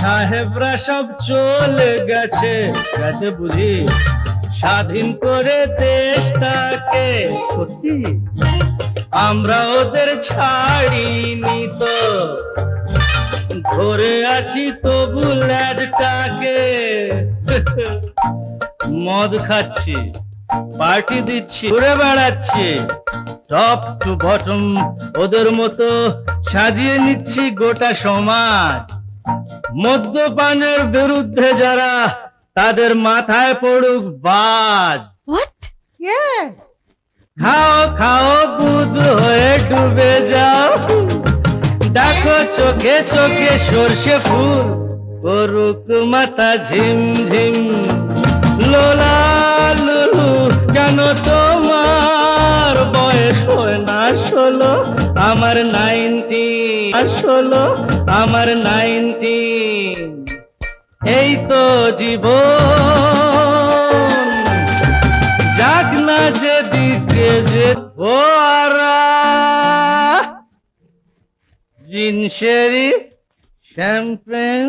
সাহেবরা সব চলে গেছে গেছে বুঝি স্বাধীন করে দেশটাকে। সত্যি আমরা ওদের ছাড়িনি তো, ধরে আছি তবু ল্যাজটাকে। মদ খাচ্ছি, পার্টি দিচ্ছি, ঘুরে বেড়াচ্ছি, টপ টু বটম ওদের মতো সাজিয়ে নিচ্ছি গোটা সমাজ। মদ্যপানের বিরুদ্ধে যারা, তাদের মাথায় পড়ুক বাজ। What? Yes. খাও খাও বুধ হয়ে ডুবে যাও, দেখো চোখে চোখে সর্ষে ফুল করুক মাথা ঝিমঝিম। লোলা লুলু কেন তোমার বয়স হয় না 16, আমার 19, 16 আমার 19। এই তো জীবন, যাক না যেদিকে যে ওরা জিনসেরি শ্যাম্পেন।